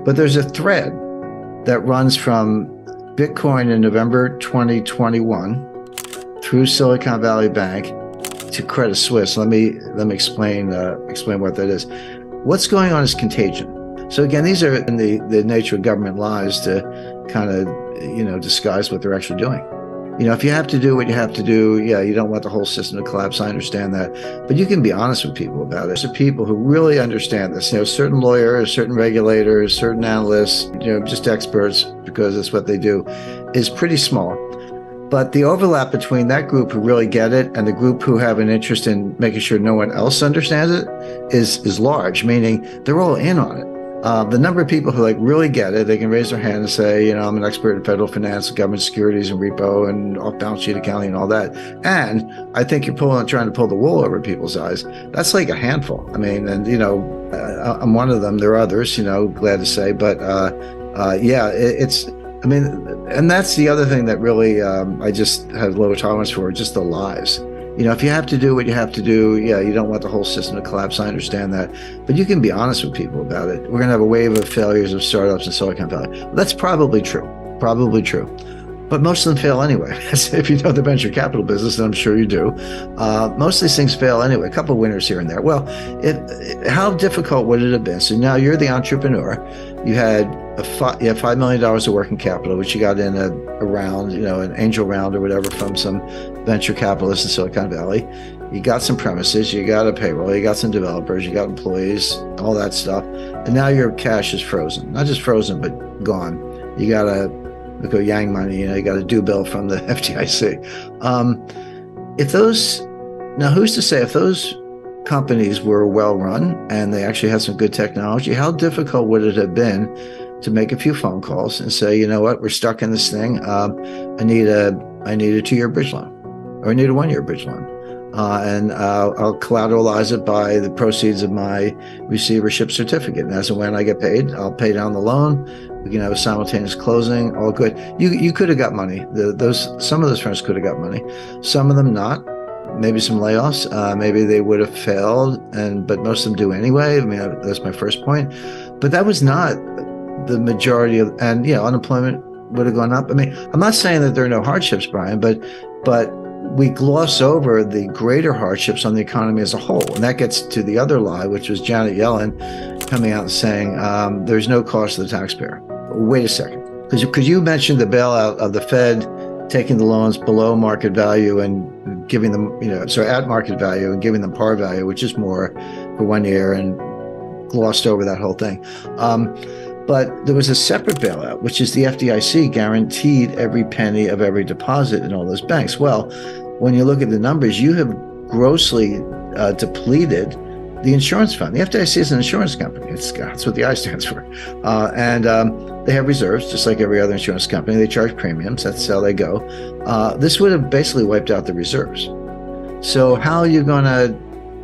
But there's a thread that runs from Bitcoin in November 2021 through Silicon Valley Bank to Credit Suisse. Let me explain what that is. What's going on is contagion. So again, these are in the nature of government lies to kind of, disguise what they're actually doing. If you have to do what you have to do, yeah, you don't want the whole system to collapse. I understand that. But you can be honest with people about it. There's people who really understand this. Certain lawyers, certain regulators, certain analysts, just experts, because it's what they do, is pretty small. But the overlap between that group who really get it and the group who have an interest in making sure no one else understands it is large, meaning they're all in on it. The number of people who really get it, they can raise their hand and say, I'm an expert in federal finance, government securities and repo and off-balance sheet accounting and all that. And I think you're trying to pull the wool over people's eyes. That's like a handful. I'm one of them. There are others, glad to say. But and that's the other thing that really I just have low tolerance for, just the lies. If you have to do what you have to do, yeah, you don't want the whole system to collapse. I understand that. But you can be honest with people about it. We're going to have a wave of failures of startups in Silicon Valley. That's probably true. But most of them fail anyway. If you know the venture capital business, and I'm sure you do, most of these things fail anyway. A couple of winners here and there. Well, how difficult would it have been? So now you're the entrepreneur. You had $5 million of working capital, which you got in a round, an angel round or whatever from some venture capitalists in Silicon Valley. You got some premises, you got a payroll, you got some developers, you got employees, all that stuff. And now your cash is frozen. Not just frozen, but gone. You got to go yang money, you got a due bill from the FDIC. Now who's to say if those companies were well run and they actually had some good technology, how difficult would it have been to make a few phone calls and say, you know what, we're stuck in this thing. I need a 2-year bridge loan, or I need a 1-year bridge loan. And I'll collateralize it by the proceeds of my receivership certificate. And as and when I get paid, I'll pay down the loan. We can have a simultaneous closing, all good. You could have got money. Some of those firms could have got money. Some of them not. Maybe some layoffs. Maybe they would have failed, but most of them do anyway. That's my first point. But that was not the majority of, and unemployment would have gone up. I'm not saying that there are no hardships, Brian, but we gloss over the greater hardships on the economy as a whole. And that gets to the other lie, which was Janet Yellen coming out and saying there's no cost to the taxpayer. Wait a second. Because you mentioned the bailout of the Fed taking the loans below market value and giving them, at market value and giving them par value, which is more for 1 year, and glossed over that whole thing. But there was a separate bailout, which is the FDIC guaranteed every penny of every deposit in all those banks. Well, when you look at the numbers, you have grossly depleted the insurance fund. The FDIC is an insurance company. That's what the I stands for. And they have reserves, just like every other insurance company. They charge premiums. That's how they go. This would have basically wiped out the reserves. So how are you going to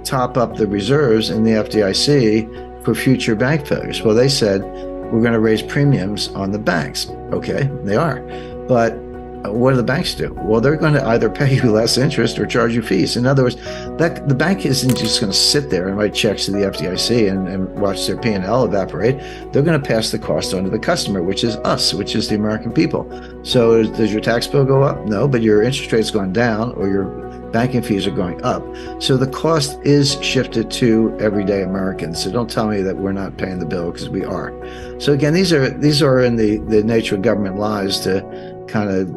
top up the reserves in the FDIC for future bank failures? Well, they said, we're going to raise premiums on the banks. Okay, they are. But what do the banks do? Well, they're going to either pay you less interest or charge you fees. In other words, the bank isn't just going to sit there and write checks to the FDIC and watch their P&L evaporate. They're going to pass the cost on to the customer, which is us, which is the American people. So does your tax bill go up? No, but your interest rate's gone down, or your banking fees are going up. So the cost is shifted to everyday Americans. So don't tell me that we're not paying the bill, because we are. So again, these are in the nature of government lies to kind of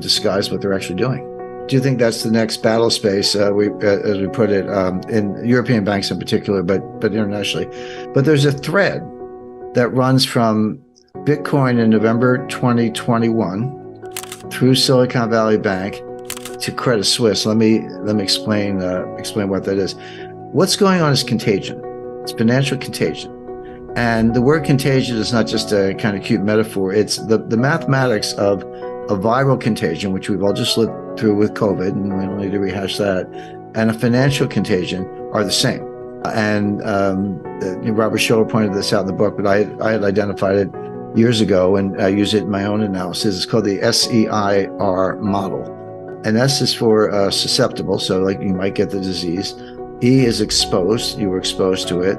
disguise what they're actually doing. Do you think that's the next battle space, as we put it, in European banks in particular, but internationally? But there's a thread that runs from Bitcoin in November 2021 through Silicon Valley Bank to Credit Suisse. Let me explain what that is. What's going on is contagion. It's financial contagion. And the word contagion is not just a kind of cute metaphor. It's the mathematics of a viral contagion, which we've all just lived through with COVID, and we don't need to rehash that, and a financial contagion are the same. And Robert Schiller pointed this out in the book, but I had identified it years ago, and I use it in my own analysis. It's called the SEIR model. And S is for susceptible, so like you might get the disease. E is exposed, you were exposed to it.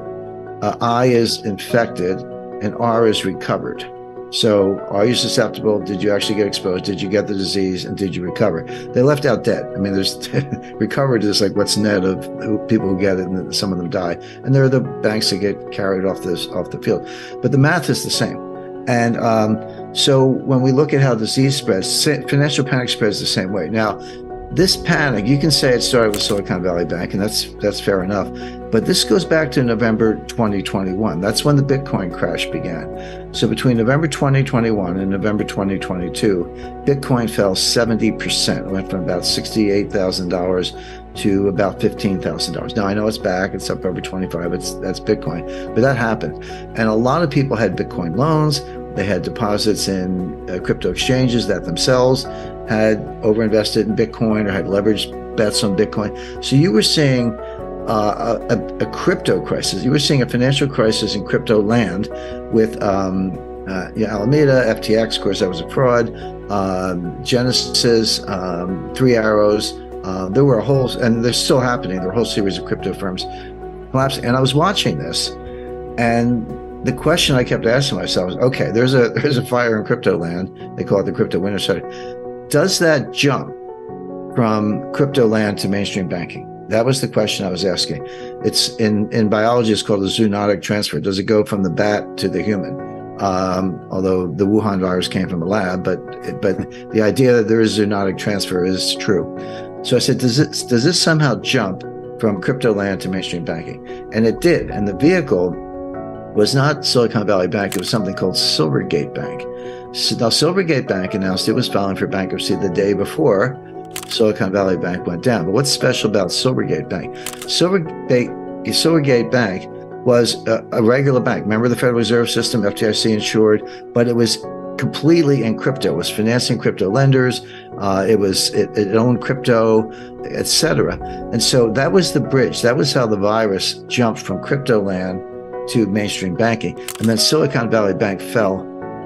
I is infected, and R is recovered. So are you susceptible? Did you actually get exposed? Did you get the disease? And did you recover? They left out dead. I mean, there's recovered is like what's net of people who get it, and some of them die. And there are the banks that get carried off the field. But the math is the same. And so when we look at how disease spreads, financial panic spreads the same way. Now, this panic, you can say it started with Silicon Valley Bank, and that's fair enough. But this goes back to November 2021. That's when the Bitcoin crash began. So between November 2021 and November 2022, Bitcoin fell 70%. It went from about $68,000 to about $15,000. Now, I know it's back. It's up over 25. That's Bitcoin. But that happened. And a lot of people had Bitcoin loans. They had deposits in crypto exchanges that themselves had overinvested in Bitcoin or had leveraged bets on Bitcoin. So you were seeing a crypto crisis. You were seeing a financial crisis in crypto land with Alameda, FTX, of course, that was a fraud, Genesis, Three Arrows. There were and they're still happening. There were a whole series of crypto firms collapsing. And I was watching this, and the question I kept asking myself is, okay, there's a fire in crypto land. They call it the crypto winter study. Does that jump from crypto land to mainstream banking? That was the question I was asking. It's in biology, it's called a zoonotic transfer. Does it go from the bat to the human? Although the Wuhan virus came from a lab, but the idea that there is zoonotic transfer is true. So I said, does this somehow jump from crypto land to mainstream banking? And it did. And the vehicle was not Silicon Valley Bank. It was something called Silvergate Bank. So now Silvergate Bank announced it was filing for bankruptcy the day before Silicon Valley Bank went down. But what's special about Silvergate Bank? Silvergate Bank was a regular bank. Remember the Federal Reserve System, FDIC insured, but it was completely in crypto. It was financing crypto lenders. It owned crypto, etc. And so that was the bridge. That was how the virus jumped from crypto land to mainstream banking. And then Silicon Valley Bank fell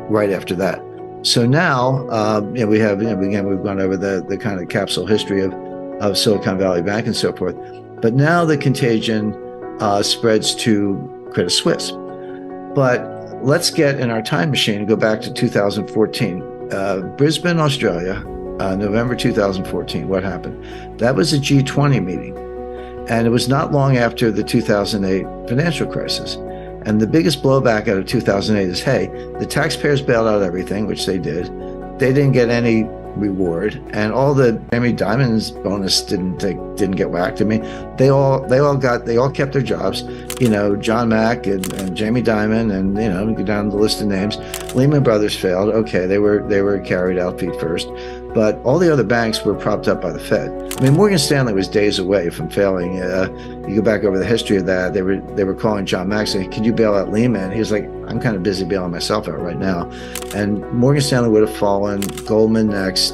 right after that. So now, we have, again, we've gone over the kind of capsule history of Silicon Valley Bank and so forth. But now the contagion spreads to Credit Suisse. But let's get in our time machine and go back to 2014. Brisbane, Australia, November 2014. What happened? That was a G20 meeting. And it was not long after the 2008 financial crisis. And the biggest blowback out of 2008 is, hey, the taxpayers bailed out everything, which they did. They didn't get any reward, and all the Jamie Dimon's bonus didn't get whacked. I mean, they all kept their jobs. John Mack and Jamie Dimon, and go down the list of names. Lehman Brothers failed. Okay, they were carried out feet first, but all the other banks were propped up by the Fed. I mean, Morgan Stanley was days away from failing. You go back over the history of that. They were calling John Mack saying, "Can you bail out Lehman?" He was like, "I'm kind of busy bailing myself out right now." And Morgan Stanley would have fallen. Goldman next.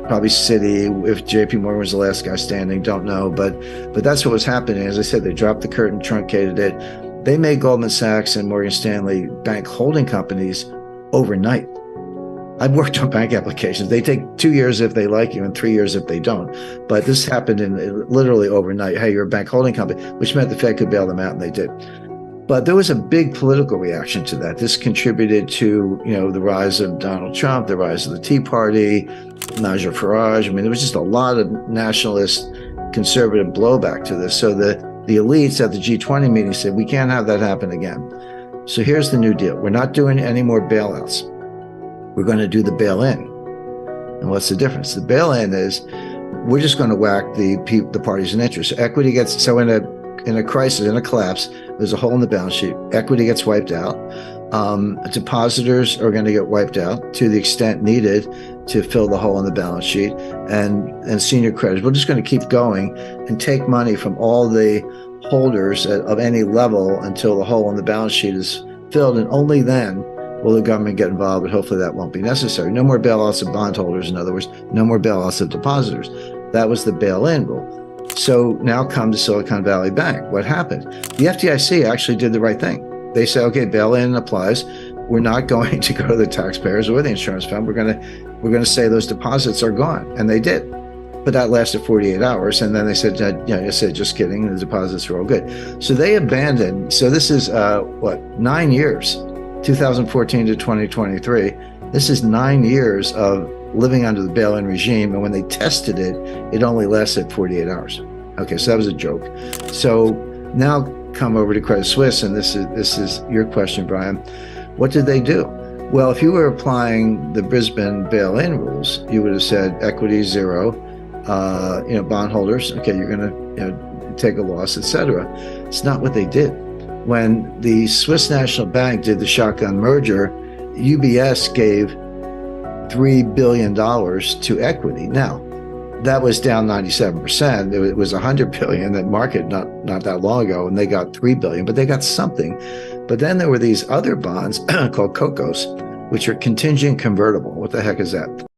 Probably Citi, if JP Morgan was the last guy standing, don't know. But that's what was happening. As I said, they dropped the curtain, truncated it. They made Goldman Sachs and Morgan Stanley bank holding companies overnight. I've worked on bank applications. They take 2 years if they like you and 3 years if they don't. But this happened in literally overnight. Hey, you're a bank holding company, which meant the Fed could bail them out, and they did. But there was a big political reaction to that. This contributed to, the rise of Donald Trump, the rise of the Tea Party, Nigel Farage. I mean, there was just a lot of nationalist, conservative blowback to this. So the elites at the G20 meeting said, we can't have that happen again. So here's the new deal. We're not doing any more bailouts. We're going to do the bail-in. And what's the difference? The bail-in is we're just going to whack the parties in interest. Equity gets, so in a crisis, in a collapse, there's a hole in the balance sheet. Equity gets wiped out. Depositors are going to get wiped out to the extent needed to fill the hole in the balance sheet. And senior creditors, we're just going to keep going and take money from all the holders of any level until the hole in the balance sheet is filled. And only then will the government get involved, but hopefully that won't be necessary. No more bailouts of bondholders, in other words, no more bailouts of depositors. That was the bail-in rule. So now come to Silicon Valley Bank. What happened? The FDIC actually did the right thing. They said, okay, bail-in applies. We're not going to go to the taxpayers or the insurance fund. We're going to say those deposits are gone. And they did. But that lasted 48 hours. And then they said, just kidding. The deposits are all good. So they abandoned. So this is, 9 years 2014 to 2023. This is 9 years of living under the bail-in regime. And when they tested it, it only lasted 48 hours. Okay, so that was a joke. So now come over to Credit Suisse, and this is your question, Brian. What did they do? Well, if you were applying the Brisbane bail-in rules, you would have said equity zero, bondholders, okay, you're going to take a loss, etc. It's not what they did. When the Swiss National Bank did the shotgun merger, UBS gave $3 billion to equity. Now, that was down 97%. It was $100 billion that market not that long ago, and they got $3 billion, but they got something. But then there were these other bonds called COCOs, which are contingent convertible. What the heck is that?